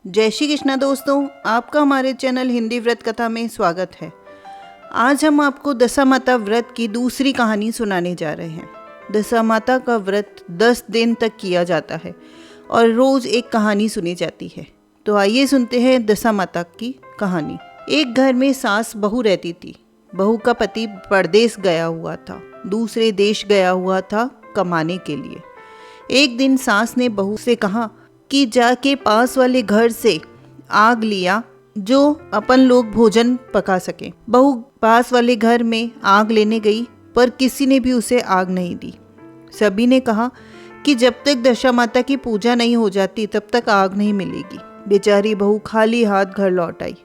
जय श्री कृष्णा दोस्तों, आपका हमारे चैनल हिंदी व्रत कथा में स्वागत है। आज हम आपको दशामाता व्रत की दूसरी कहानी सुनाने जा रहे हैं। दशामाता का व्रत 10 दिन तक किया जाता है और रोज एक कहानी सुनी जाती है। तो आइए सुनते हैं दशामाता की कहानी। एक घर में सास बहू रहती थी। बहू का पति परदेश गया हुआ था, दूसरे देश गया हुआ था कमाने के लिए। एक दिन सास ने बहू से कहा कि जाके पास वाले घर से आग लिया जो अपन लोग भोजन पका सके। बहू पास वाले घर में आग लेने गई, पर किसी ने भी उसे आग नहीं दी। सभी ने कहा कि जब तक दशामाता की पूजा नहीं हो जाती तब तक आग नहीं मिलेगी। बेचारी बहू खाली हाथ घर लौट आई।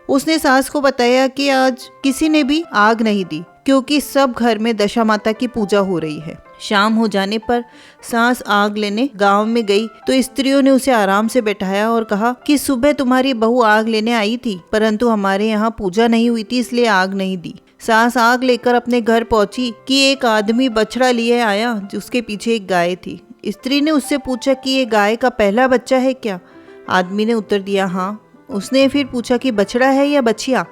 उसने सास को बताया कि आज किसी ने भी आग नहीं दी क्योंकि सब घर में दशामाता की पूजा हो रही है। शाम हो जाने पर सास आग लेने गांव में गई तो स्त्रियों ने उसे आराम से बैठाया और कहा कि सुबह तुम्हारी बहू आग लेने आई थी, परंतु हमारे यहाँ पूजा नहीं हुई थी इसलिए आग नहीं दी। सास आग लेकर अपने घर पहुंची कि एक आदमी बछड़ा लिए आया, उसके पीछे एक गाय थी। स्त्री ने उससे पूछा कि ये गाय का पहला बच्चा है क्या? आदमी ने उत्तर दिया हाँ। उसने फिर पूछा कि बछड़ा है या बछिया?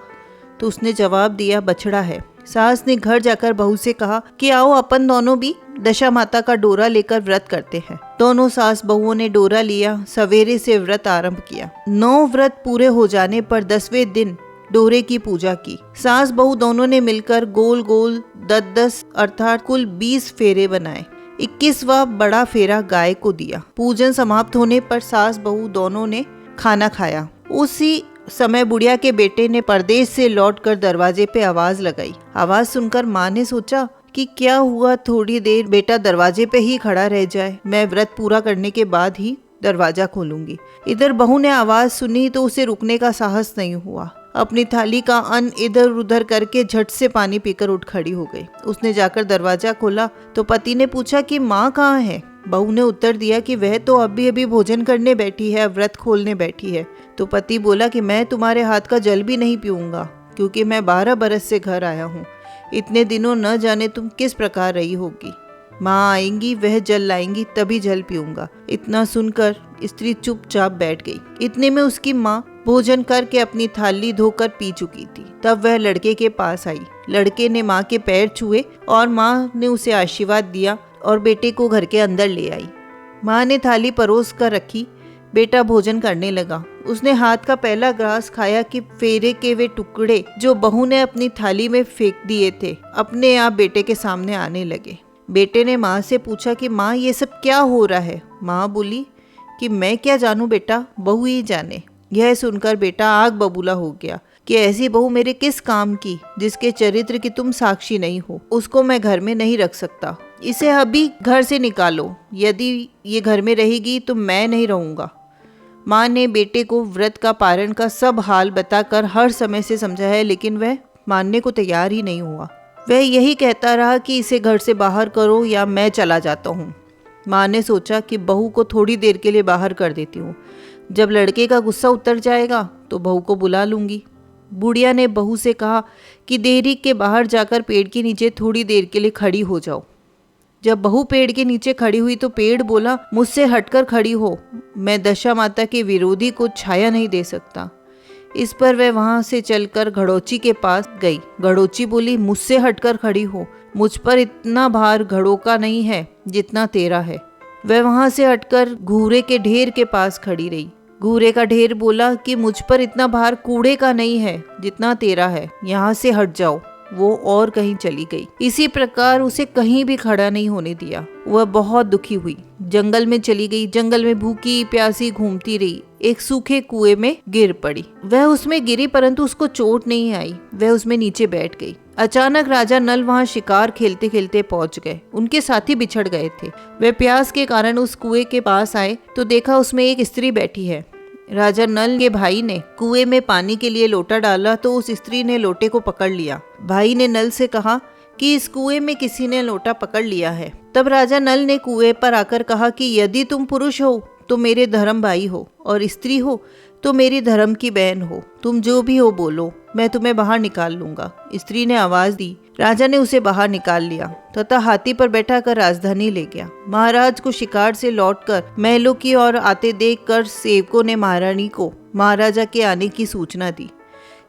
तो उसने जवाब दिया बछड़ा है। सास ने घर जाकर बहू से कहा कि आओ अपन दोनों भी दशामाता का डोरा लेकर व्रत करते हैं। दोनों सास बहुओं ने डोरा लिया, सवेरे से व्रत आरंभ किया। 9 व्रत पूरे हो जाने पर 10वें दिन डोरे की पूजा की। सास बहू दोनों ने मिलकर गोल गोल 10-10 अर्थात कुल 20 फेरे बनाए। 21वां बड़ा फेरा गाय को दिया। पूजन समाप्त होने पर सास बहू दोनों ने खाना खाया। उसी समय बुढ़िया के बेटे ने परदेश से लौटकर दरवाजे पे आवाज लगाई। आवाज सुनकर माँ ने सोचा कि क्या हुआ, थोड़ी देर बेटा दरवाजे पे ही खड़ा रह जाए, मैं व्रत पूरा करने के बाद ही दरवाजा खोलूंगी। इधर बहू ने आवाज सुनी तो उसे रुकने का साहस नहीं हुआ। अपनी थाली का अन्न इधर उधर करके झट से पानी पीकर उठ खड़ी हो गई। उसने जाकर दरवाजा खोला तो पति ने पूछा कि माँ कहाँ है? बहू ने उत्तर दिया कि वह तो अभी अभी भोजन करने बैठी है, व्रत खोलने बैठी है। तो पति बोला कि मैं तुम्हारे हाथ का जल भी नहीं पीऊंगा क्योंकि मैं 12 बरस से घर आया हूँ। इतने दिनों न जाने तुम किस प्रकार रही होगी। माँ आएंगी, वह जल लाएंगी, तभी जल पीऊंगा। इतना सुनकर स्त्री चुपचाप बैठ गई। इतने में उसकी माँ भोजन करके अपनी थाली धोकर पी चुकी थी। तब वह लड़के के पास आई। लड़के ने माँ के पैर छुए और माँ ने उसे आशीर्वाद दिया और बेटे को घर के अंदर ले आई। माँ ने थाली परोस कर रखी। बेटा भोजन करने लगा। उसने हाथ का पहला ग्रास खाया कि फेरे के वे टुकड़े जो बहू ने अपनी थाली में फेंक दिए थे अपने आप बेटे के सामने आने लगे। बेटे ने माँ से पूछा कि माँ ये सब क्या हो रहा है? माँ बोली कि मैं क्या जानूं बेटा, बहू ही जाने। यह सुनकर बेटा आग बबूला हो गया कि ऐसी बहू मेरे किस काम की जिसके चरित्र की तुम साक्षी नहीं हो। उसको मैं घर में नहीं रख सकता। इसे अभी घर से निकालो। यदि ये घर में रहेगी तो मैं नहीं रहूंगा। माँ ने बेटे को व्रत का पारण का सब हाल बताकर हर समय से समझाया, लेकिन वह मानने को तैयार ही नहीं हुआ। वह यही कहता रहा कि इसे घर से बाहर करो या मैं चला जाता हूँ। माँ ने सोचा कि बहू को थोड़ी देर के लिए बाहर कर देती हूँ। जब लड़के का गुस्सा उतर जाएगा तो बहू को बुला लूंगी। बुढ़िया ने बहू से कहा कि देरी के बाहर जाकर पेड़ के नीचे थोड़ी देर के लिए खड़ी हो जाओ। जब बहू पेड़ के नीचे खड़ी हुई तो पेड़ बोला मुझसे हटकर खड़ी हो, मैं दशामाता के विरोधी को छाया नहीं दे सकता। इस पर वह वहां से चलकर घड़ोची के पास गई। घड़ोची बोली मुझसे हटकर खड़ी हो, मुझ पर इतना भार घड़ों का नहीं है जितना तेरा है। वह वहां से हटकर घूरे के ढेर के पास खड़ी रही। घूरे का ढेर बोला कि मुझ पर इतना भार कूड़े का नहीं है जितना तेरा है, यहाँ से हट जाओ। वो और कहीं चली गई। इसी प्रकार उसे कहीं भी खड़ा नहीं होने दिया। वह बहुत दुखी हुई, जंगल में चली गई। जंगल में भूखी प्यासी घूमती रही। एक सूखे कुएं में गिर पड़ी। वह उसमें गिरी परंतु उसको चोट नहीं आई। वह उसमें नीचे बैठ गई। अचानक राजा नल वहां शिकार खेलते खेलते पहुंच गए। उनके साथी बिछड़ गए थे। वे प्यास के कारण उस कुएं के पास आए तो देखा उसमें एक स्त्री बैठी है। राजा नल के भाई ने कुएं में पानी के लिए लोटा डाला तो उस स्त्री ने लोटे को पकड़ लिया। भाई ने नल से कहा कि इस कुएं में किसी ने लोटा पकड़ लिया है। तब राजा नल ने कुएं पर आकर कहा कि यदि तुम पुरुष हो तो मेरे धर्म भाई हो और स्त्री हो तो मेरी धर्म की बहन हो। तुम जो भी हो बोलो, मैं तुम्हें बाहर निकाल लूंगा। स्त्री ने आवाज दी, राजा ने उसे बाहर निकाल लिया तथा हाथी पर बैठा कर राजधानी ले गया। महाराज को शिकार से लौटकर महलों की ओर आते देखकर सेवकों ने महारानी को महाराजा के आने की सूचना दी।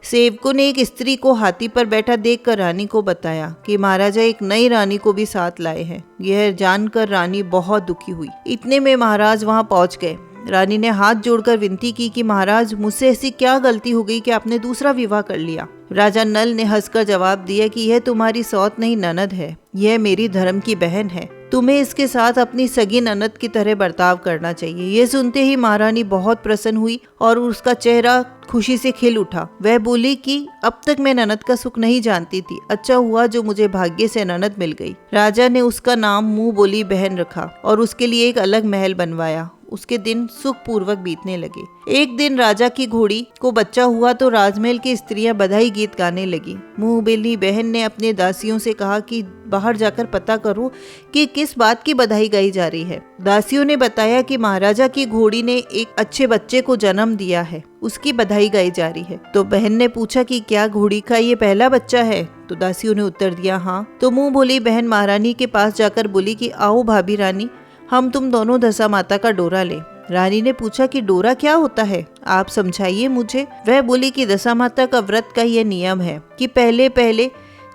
सेवकों ने एक स्त्री को हाथी पर बैठा देखकर रानी को बताया कि महाराजा एक नई रानी को भी साथ लाए हैं। यह जानकर रानी बहुत दुखी हुई। इतने में महाराज वहां पहुंच गए। रानी ने हाथ जोड़कर विनती की कि महाराज, मुझसे ऐसी क्या गलती हो गई कि आपने दूसरा विवाह कर लिया। राजा नल ने हंसकर जवाब दिया कि यह तुम्हारी सौत नहीं ननद है, यह मेरी धर्म की बहन है। तुम्हें इसके साथ अपनी सगी ननद की तरह बर्ताव करना चाहिए। यह सुनते ही महारानी बहुत प्रसन्न हुई और उसका चेहरा खुशी से खिल उठा। वह बोली कि अब तक मैं ननद का सुख नहीं जानती थी, अच्छा हुआ जो मुझे भाग्य से ननद मिल गई। राजा ने उसका नाम मुंह बोली बहन रखा और उसके लिए एक अलग महल बनवाया। उसके दिन सुख पूर्वक बीतने लगे। एक दिन राजा की घोड़ी को बच्चा हुआ तो राजमहल की स्त्रियां बधाई गीत गाने लगी। मुंह बोली बहन ने अपने दासियों से कहा कि बाहर जाकर पता करो कि किस बात की बधाई गाई जा रही है। दासियों ने बताया कि महाराजा की घोड़ी ने एक अच्छे बच्चे को जन्म दिया है, उसकी बधाई गाई जा रही है। तो बहन ने पूछा कि क्या घोड़ी का ये पहला बच्चा है? तो दासियों ने उत्तर दिया हाँ। तो मुंह बोली बहन महारानी के पास जाकर बोली कि आओ भाभी रानी, हम तुम दोनों दशा माता का डोरा लें। रानी ने पूछा कि डोरा क्या होता है, आप समझाइए मुझे। वह बोली कि दशा माता का व्रत का यह नियम है कि पहले पहले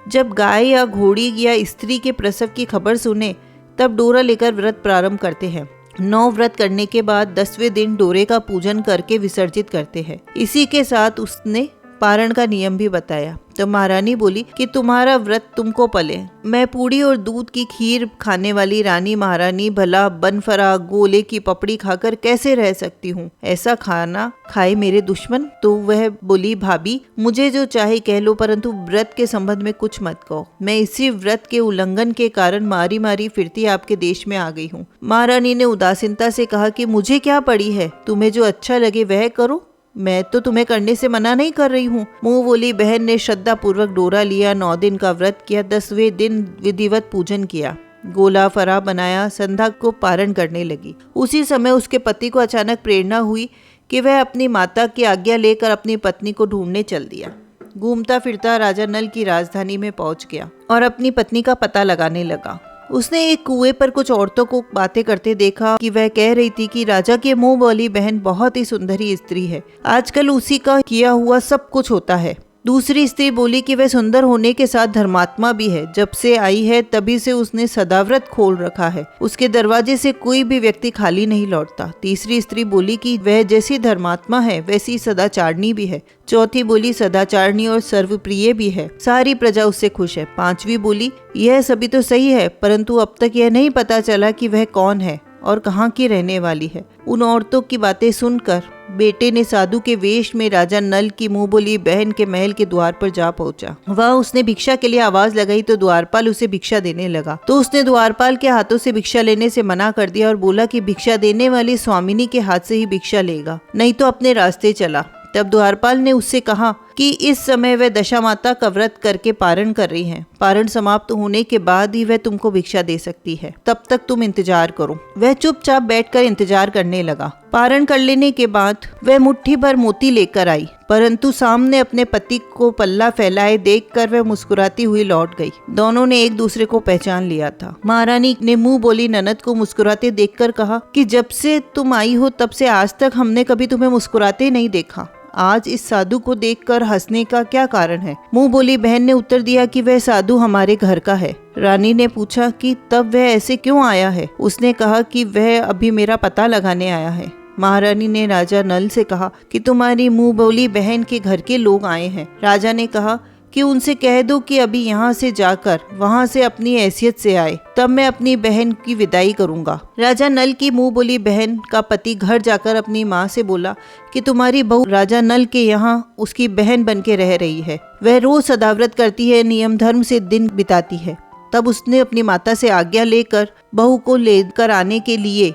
जब गाय या घोड़ी या स्त्री के प्रसव की खबर सुने तब डोरा लेकर व्रत प्रारंभ करते हैं। 9 व्रत करने के बाद 10वें दिन डोरे का पूजन करके विसर्जित करते हैं। इसी के साथ उसने पारण का नियम भी बताया। तो महारानी बोली कि तुम्हारा व्रत तुमको पले। मैं पूड़ी और दूध की खीर खाने वाली रानी महारानी भला बनफरा गोले की पपड़ी खाकर कैसे रह सकती हूँ? ऐसा खाना खाए मेरे दुश्मन। तो वह बोली भाभी मुझे जो चाहे कह लो, परंतु व्रत के संबंध में कुछ मत कहो। मैं इसी व्रत के उल्लंघन के कारण मारी मारी फिरती आपके देश में आ गई हूँ। महारानी ने उदासीनता से कहा कि मुझे क्या पड़ी है, तुम्हें जो अच्छा लगे वह करो, मैं तो तुम्हें करने से मना नहीं कर रही हूँ। मुंह बोली बहन ने श्रद्धा पूर्वक डोरा लिया, 9 दिन का व्रत किया, 10वें दिन विधिवत पूजन किया, गोला फरा बनाया, संध्या को पारण करने लगी। उसी समय उसके पति को अचानक प्रेरणा हुई कि वह अपनी माता की आज्ञा लेकर अपनी पत्नी को ढूंढने चल दिया। घूमता फिरता राजा नल की राजधानी में पहुंच गया और अपनी पत्नी का पता लगाने लगा। उसने एक कुएं पर कुछ औरतों को बातें करते देखा कि वह कह रही थी कि राजा के मुंह वाली बहन बहुत ही सुंदरी स्त्री है, आजकल उसी का किया हुआ सब कुछ होता है। दूसरी स्त्री बोली कि वह सुंदर होने के साथ धर्मात्मा भी है, जब से आई है तभी से उसने सदाव्रत खोल रखा है, उसके दरवाजे से कोई भी व्यक्ति खाली नहीं लौटता। तीसरी स्त्री बोली कि वह जैसी धर्मात्मा है वैसी सदाचारणी भी है। चौथी बोली सदाचारणी और सर्वप्रिय भी है, सारी प्रजा उससे खुश है। पांचवी बोली यह सभी तो सही है, परंतु अब तक यह नहीं पता चला कि वह कौन है और कहाँ की रहने वाली है। उन औरतों की बातें सुनकर बेटे ने साधु के वेश में राजा नल की मुंह बोली बहन के महल के द्वार पर जा पहुंचा। वह उसने भिक्षा के लिए आवाज लगाई तो द्वारपाल उसे भिक्षा देने लगा। तो उसने द्वारपाल के हाथों से भिक्षा लेने से मना कर दिया और बोला कि भिक्षा देने वाली स्वामिनी के हाथ से ही भिक्षा लेगा, नहीं तो अपने रास्ते चला। तब द्वारपाल ने उससे कहा कि इस समय वह दशा माता का व्रत करके पारण कर रही हैं। पारण समाप्त होने के बाद ही वह तुमको भिक्षा दे सकती है, तब तक तुम इंतजार करो। वह चुपचाप बैठकर इंतजार करने लगा। पारण कर लेने के बाद वह मुट्ठी भर मोती लेकर आई, परंतु सामने अपने पति को पल्ला फैलाए देखकर वह मुस्कुराती हुई लौट गई। दोनों ने एक दूसरे को पहचान लिया था। महारानी ने मुंह बोली ननद को मुस्कुराते देखकर कहा कि जब से तुम आई हो तब से आज तक हमने कभी तुम्हें मुस्कुराते नहीं देखा। आज इस साधु को देखकर हंसने का क्या कारण है? मुंह बोली बहन ने उत्तर दिया कि वह साधु हमारे घर का है। रानी ने पूछा कि तब वह ऐसे क्यों आया है? उसने कहा कि वह अभी मेरा पता लगाने आया है। महारानी ने राजा नल से कहा कि तुम्हारी मुंह बोली बहन के घर के लोग आए हैं। राजा ने कहा कि उनसे कह दो कि अभी यहाँ से जाकर वहाँ से अपनी हैसियत से आए, तब मैं अपनी बहन की विदाई करूँगा। राजा नल की मुंह बोली बहन का पति घर जाकर अपनी माँ से बोला कि तुम्हारी बहू राजा नल के यहाँ उसकी बहन बन के रह रही है, वह रोज सदाव्रत करती है, नियम धर्म से दिन बिताती है। तब उसने अपनी माता से आज्ञा लेकर बहू को लेकर आने के लिए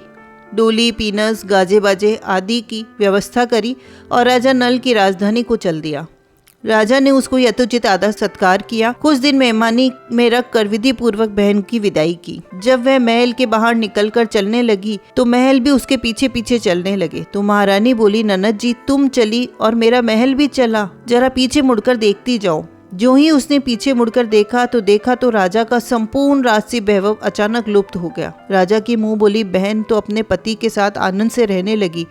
डोली, पीनस, गाजे बाजे आदि की व्यवस्था करी और राजा नल की राजधानी को चल दिया। राजा ने उसको यथोचित आदर सत्कार किया। कुछ दिन मेहमानी में रख कर विधि पूर्वक बहन की विदाई की। जब वह महल के बाहर निकलकर चलने लगी तो महल भी उसके पीछे पीछे चलने लगे। तो महारानी बोली ननद जी तुम चली और मेरा महल भी चला, जरा पीछे मुड़कर देखती जाओ। जो ही उसने पीछे मुड़कर देखा तो राजा का संपूर्ण राजसी वैभव अचानक लुप्त हो गया। राजा की मुंह बोली बहन तो अपने पति के साथ आनंद से रहने लगी,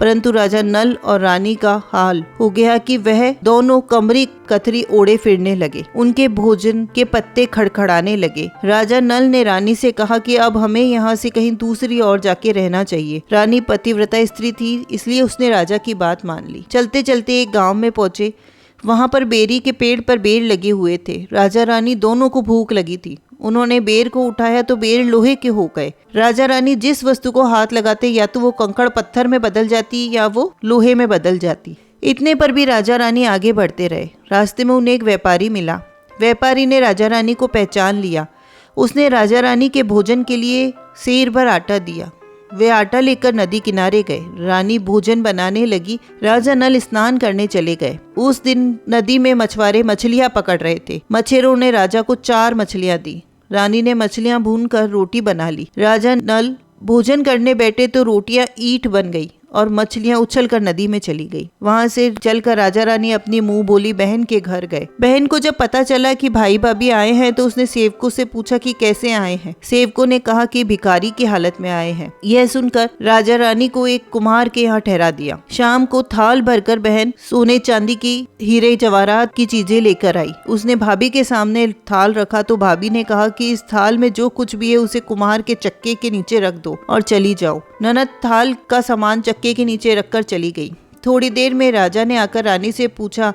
परंतु राजा नल और रानी का हाल हो गया कि वह दोनों कमरी कतरी ओढ़े फिरने लगे। उनके भोजन के पत्ते खड़खड़ाने लगे। राजा नल ने रानी से कहा कि अब हमें यहाँ से कहीं दूसरी ओर जाके रहना चाहिए। रानी पतिव्रता स्त्री थी, इसलिए उसने राजा की बात मान ली। चलते चलते एक गांव में पहुंचे। वहां पर बेरी के पेड़ पर बेर लगे हुए थे। राजा रानी दोनों को भूख लगी थी। उन्होंने बेर को उठाया तो बेर लोहे के हो गए। राजा रानी जिस वस्तु को हाथ लगाते या तो वो कंकड़ पत्थर में बदल जाती या वो लोहे में बदल जाती। इतने पर भी राजा रानी आगे बढ़ते रहे। रास्ते में उन्हें एक व्यापारी मिला। व्यापारी ने राजा रानी को पहचान लिया। उसने राजा रानी के भोजन के लिए सेर भर आटा दिया। वे आटा लेकर नदी किनारे गए। रानी भोजन बनाने लगी। राजा नल स्नान करने चले गए। उस दिन नदी में मछुआरे मछलियां पकड़ रहे थे। मछेरों ने राजा को 4 मछलियां दी। रानी ने मछलियां भूनकर रोटी बना ली। राजा नल भोजन करने बैठे तो रोटियां ईंट बन गई और मछलियां उछलकर नदी में चली गई। वहां से चलकर राजा रानी अपनी मुंह बोली बहन के घर गए। बहन को जब पता चला कि भाई भाभी आए हैं तो उसने सेवकों से पूछा कि कैसे आए हैं। सेवकों ने कहा कि भिखारी की हालत में आए हैं। यह सुनकर राजा रानी को एक कुम्हार के यहाँ ठहरा दिया। शाम को थाल भरकर बहन सोने चांदी की हीरे जवाहरात की चीजें लेकर आई। उसने भाभी के सामने थाल रखा तो भाभी ने कहा कि इस थाल में जो कुछ भी है उसे कुम्हार के चक्के के नीचे रख दो और चली जाओ। ननद थाल का सामान चक्के के नीचे रखकर चली गई। थोड़ी देर में राजा ने आकर रानी से पूछा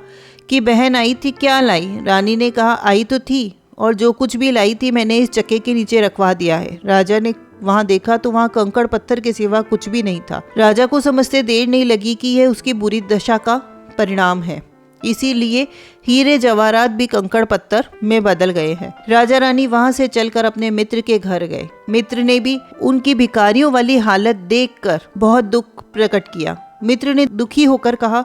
कि बहन आई थी, क्या लाई? रानी ने कहा आई तो थी और जो कुछ भी लाई थी मैंने इस चक्के के नीचे रखवा दिया है। राजा ने वहां देखा तो वहां कंकड़ पत्थर के सिवा कुछ भी नहीं था। राजा को समझते देर नहीं लगी कि यह उसकी बुरी दशा का परिणाम है, इसीलिए हीरे जवाहरात भी कंकड़ पत्थर में बदल गए हैं। राजा रानी वहां से चलकर अपने मित्र के घर गए। मित्र ने भी उनकी भिखारियों वाली हालत देखकर बहुत दुख प्रकट किया। मित्र ने दुखी होकर कहा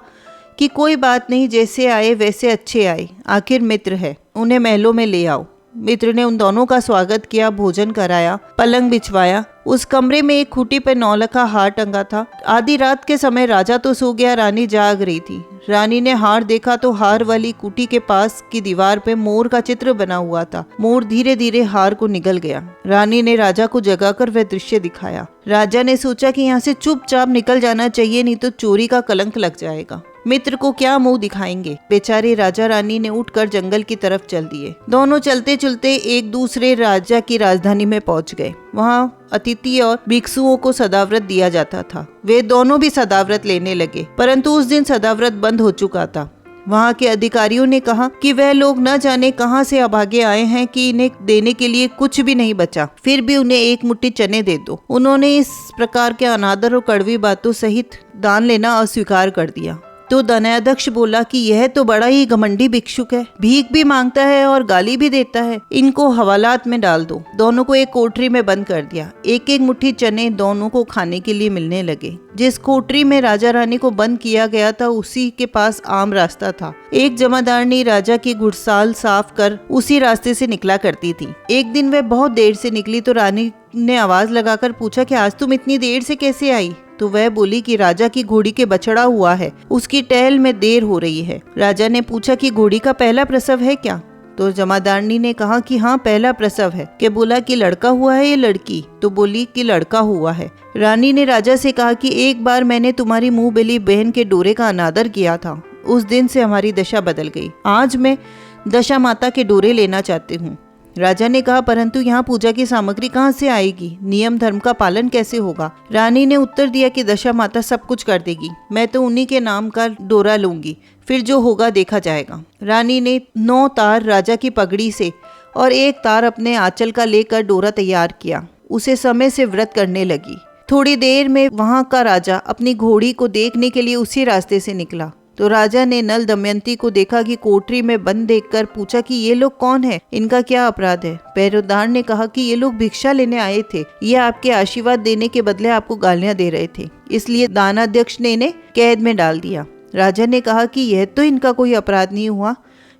कि कोई बात नहीं, जैसे आए वैसे अच्छे आए, आखिर मित्र है, उन्हें महलों में ले आओ। मित्र ने उन दोनों का स्वागत किया, भोजन कराया, पलंग बिछवाया। उस कमरे में एक खूंटी पर 9 लखा हार टंगा था। आधी रात के समय राजा तो सो गया, रानी जाग रही थी। रानी ने हार देखा तो हार वाली कुटी के पास की दीवार पे मोर का चित्र बना हुआ था। मोर धीरे धीरे हार को निगल गया। रानी ने राजा को जगाकर वह दृश्य दिखाया। राजा ने सोचा कि यहाँ से चुपचाप निकल जाना चाहिए, नहीं तो चोरी का कलंक लग जाएगा। मित्र को क्या मुंह दिखाएंगे। बेचारे राजा रानी ने उठकर जंगल की तरफ चल दिए। दोनों चलते चलते एक दूसरे राजा की राजधानी में पहुंच गए। वहां अतिथि और भिक्षुओं को सदाव्रत दिया जाता था। वे दोनों भी सदाव्रत लेने लगे, परंतु उस दिन सदाव्रत बंद हो चुका था। वहां के अधिकारियों ने कहा कि वह लोग न जाने कहां से अभागे आए हैं कि इन्हें देने के लिए कुछ भी नहीं बचा, फिर भी उन्हें एक मुट्ठी चने दे दो। उन्होंने इस प्रकार के अनादर और कड़वी बातों सहित दान लेना अस्वीकार कर दिया। तो दनाध्यक्ष बोला कि यह तो बड़ा ही घमंडी भिक्षुक है, भीख भी मांगता है और गाली भी देता है, इनको हवालात में डाल दो। दोनों को एक कोठरी में बंद कर दिया। एक एक मुट्ठी चने दोनों को खाने के लिए मिलने लगे। जिस कोठरी में राजा रानी को बंद किया गया था उसी के पास आम रास्ता था। एक जमादारनी राजा की घुड़साल साफ कर उसी रास्ते से निकला करती थी। एक दिन वह बहुत देर से निकली तो रानी ने आवाज लगाकर पूछा कि आज तुम इतनी देर से कैसे आई? तो वह बोली कि राजा की घोड़ी के बछड़ा हुआ है, उसकी टहल में देर हो रही है। राजा ने पूछा कि घोड़ी का पहला प्रसव है क्या? तो जमादारनी ने कहा कि हाँ पहला प्रसव है। के बोला कि लड़का हुआ है या लड़की? तो बोली कि लड़का हुआ है। रानी ने राजा से कहा कि एक बार मैंने तुम्हारी मुंह बेली बहन के डोरे का अनादर किया था, उस दिन से हमारी दशा बदल गई। आज मैं दशा माता के डोरे लेना चाहती हूँ। राजा ने कहा परंतु यहाँ पूजा की सामग्री कहाँ से आएगी, नियम धर्म का पालन कैसे होगा? रानी ने उत्तर दिया कि दशा माता सब कुछ कर देगी, मैं तो उन्हीं के नाम का डोरा लूंगी, फिर जो होगा देखा जाएगा। रानी ने 9 तार राजा की पगड़ी से और 1 तार अपने आंचल का लेकर डोरा तैयार किया। उसे समय से व्रत करने लगी। थोड़ी देर में वहाँ का राजा अपनी घोड़ी को देखने के लिए उसी रास्ते से निकला। तो राजा ने नल दमयंती को देखा कि कोठरी में बंद देखकर पूछा कि ये लोग कौन है, इनका क्या अपराध है? पहरेदार ने कहा कि ये लोग भिक्षा लेने आए थे, ये आपके आशीर्वाद देने के बदले आपको गालियां दे रहे थे, इसलिए दानाध्यक्ष ने इन्हें कैद में डाल दिया। राजा ने कहा कि यह तो इनका कोई अपराध नहीं हुआ,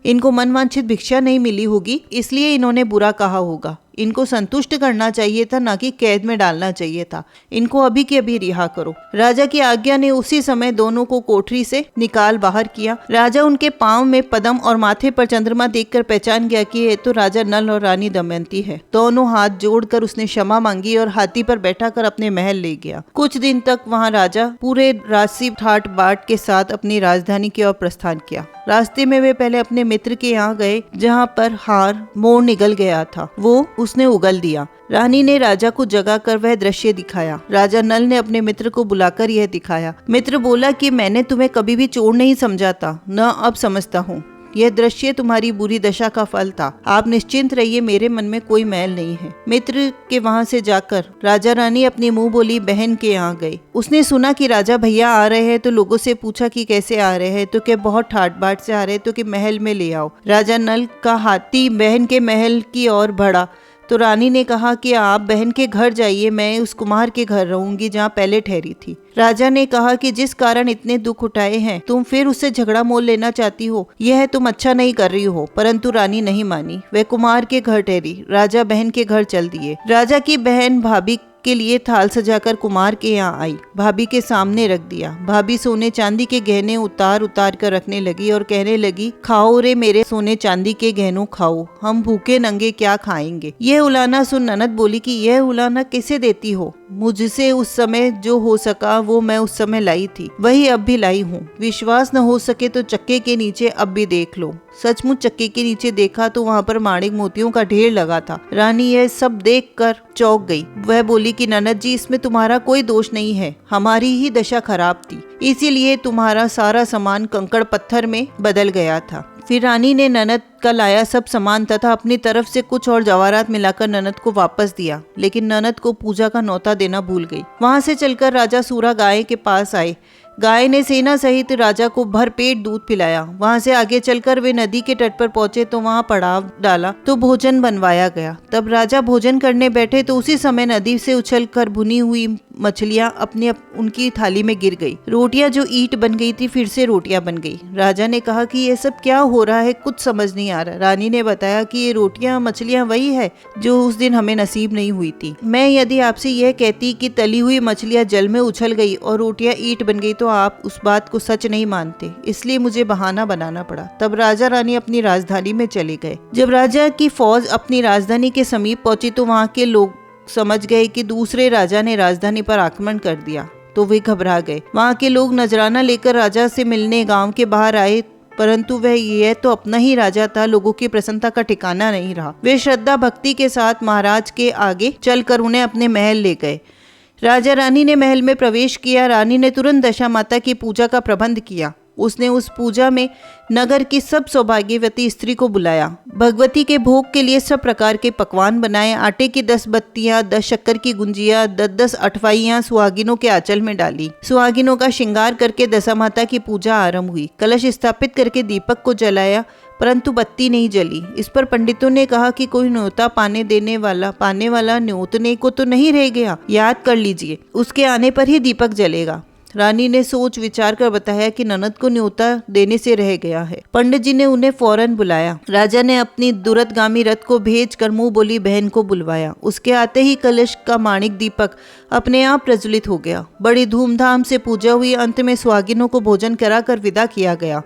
इनको मनवांछित भिक्षा नहीं मिली होगी, इसलिए इन्होंने बुरा कहा होगा, इनको संतुष्ट करना चाहिए था, ना कि कैद में डालना चाहिए था। इनको अभी के अभी रिहा करो। राजा की आज्ञा ने उसी समय दोनों को कोठरी से निकाल बाहर किया। राजा उनके पांव में पद्म और माथे पर चंद्रमा देखकर पहचान गया कि ये तो राजा नल और रानी दमयंती है। दोनों हाथ जोड़कर उसने क्षमा मांगी और हाथी पर बैठाकर अपने महल ले गया। कुछ दिन तक वहाँ राजा पूरे राजसी ठाट बाट के साथ अपनी राजधानी की ओर प्रस्थान किया। रास्ते में वे पहले अपने मित्र के यहाँ गए, जहाँ पर हार मोड़ निगल गया था, वो उसने उगल दिया। रानी ने राजा को जगाकर वह दृश्य दिखाया। राजा नल ने अपने मित्र को बुलाकर यह दिखाया। मित्र बोला कि मैंने तुम्हें कभी भी चोर नहीं समझा था, न अब समझता हूँ। यह दृश्य तुम्हारी बुरी दशा का फल था। आप निश्चिंत रहिए, मेरे मन में कोई मैल नहीं है। मित्र के वहां से जाकर राजा रानी अपनी मुंह बोली बहन के यहाँ गए। उसने सुना कि राजा भैया आ रहे हैं, तो लोगों से पूछा कि कैसे आ रहे हैं, तो क्या बहुत ठाट बाट से आ रहे हैं, तो कि महल में ले आओ। राजा नल का हाथी बहन के महल की ओर बढ़ा तो रानी ने कहा कि आप बहन के घर जाइए, मैं उस कुम्हार के घर रहूंगी जहाँ पहले ठहरी थी। राजा ने कहा कि जिस कारण इतने दुख उठाए हैं, तुम फिर उससे झगड़ा मोल लेना चाहती हो, यह तुम अच्छा नहीं कर रही हो। परंतु रानी नहीं मानी, वह कुम्हार के घर ठहरी। राजा बहन के घर चल दिए। राजा की बहन भाभी के लिए थाल सजाकर कुमार के यहाँ आई, भाभी के सामने रख दिया। भाभी सोने चांदी के गहने उतार उतार कर रखने लगी और कहने लगी, खाओ रे मेरे सोने चांदी के गहनों खाओ, हम भूखे नंगे क्या खाएंगे। यह उलाना सुन ननद बोली कि यह उलाना कैसे देती हो? मुझसे उस समय जो हो सका वो मैं उस समय लाई थी, वही अब भी लाई हूँ। विश्वास न हो सके तो चक्के के नीचे अब भी देख लो। सचमुच चक्के के नीचे देखा तो वहाँ पर माणिक मोतियों का ढेर लगा था। रानी यह सब देखकर चौंक गई। वह बोली कि ननद जी, इसमें तुम्हारा कोई दोष नहीं है, हमारी ही दशा खराब थी, इसीलिए तुम्हारा सारा सामान कंकड़ पत्थर में बदल गया था। फिर रानी ने ननद का लाया सब सामान तथा अपनी तरफ से कुछ और जवाहरात मिलाकर ननद को वापस दिया, लेकिन ननद को पूजा का न्योता देना भूल गई। वहां से चलकर राजा सूरा गाय के पास आए। गाय ने सेना सहित राजा को भरपेट दूध पिलाया। वहां से आगे चलकर वे नदी के तट पर पहुंचे तो वहां पड़ाव डाला तो भोजन बनवाया गया। तब राजा भोजन करने बैठे तो उसी समय नदी से उछलकर भुनी हुई मछलियां उनकी थाली में गिर गई। रोटियां जो ईंट बन गई थी फिर से रोटियां बन गई। राजा ने कहा कि ये सब क्या हो रहा है, कुछ समझ नहीं आ रहा। रानी ने बताया कि ये रोटियां मछलियां वही है जो उस दिन हमें नसीब नहीं हुई थी। मैं यदि आपसे यह कहती कि तली हुई मछलियां जल में उछल गई और रोटियां ईंट बन गई तो आप उस बात को सच नहीं मानते, इसलिए मुझे बहाना बनाना पड़ा। तब राजा रानी अपनी राजधानी में चले गए। जब राजा की फौज अपनी राजधानी के समीप पहुंची तो वहां के लोग समझ गए कि दूसरे राजा ने राजधानी पर आक्रमण कर दिया, तो वे घबरा गए। वहां के लोग नजराना लेकर राजा से मिलने गांव के बाहर आए, परंतु वह यह तो अपना ही राजा था, लोगों की प्रसन्नता का ठिकाना नहीं रहा। वे श्रद्धा भक्ति के साथ महाराज के आगे चलकर उन्हें अपने महल ले गए। राजा रानी ने महल में प्रवेश किया। रानी ने तुरंत दशा माता की पूजा का प्रबंध किया। उसने उस पूजा में नगर की सब सौभाग्यवती स्त्री को बुलाया। भगवती के भोग के लिए सब प्रकार के पकवान बनाए। आटे की 10 बत्तियां, 10 शक्कर की गुंजिया, 10 अठवाइयां सुहागिनों के आंचल में डाली। सुहागिनों का श्रृंगार करके दशा माता की पूजा आरंभ हुई। कलश स्थापित करके दीपक को जलाया, परंतु बत्ती नहीं जली। इस पर पंडितों ने कहा कि कोई न्योता पाने वाला न्योतने को तो नहीं रह गया, याद कर लीजिए, उसके आने पर ही दीपक जलेगा। रानी ने सोच विचार कर बताया कि ननद को न्योता देने से रह गया है। पंडित जी ने उन्हें फौरन बुलाया। राजा ने अपनी दुरतगामी रथ को भेजकर मुंह बोली बहन को बुलवाया। उसके आते ही कलश का माणिक दीपक अपने आप प्रज्वलित हो गया। बड़ी धूमधाम से पूजा हुई। अंत में सुहागिनों को भोजन कराकर विदा किया गया।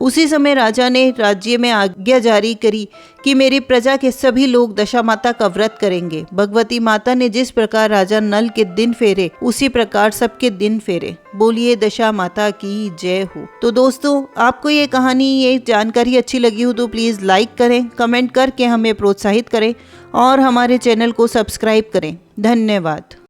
उसी समय राजा ने राज्य में आज्ञा जारी करी कि मेरी प्रजा के सभी लोग दशा माता का व्रत करेंगे। भगवती माता ने जिस प्रकार राजा नल के दिन फेरे, उसी प्रकार सबके दिन फेरे। बोलिए दशा माता की जय हो। तो दोस्तों, आपको ये कहानी, ये जानकारी अच्छी लगी हो तो प्लीज़ लाइक करें, कमेंट करके हमें प्रोत्साहित करें और हमारे चैनल को सब्सक्राइब करें। धन्यवाद।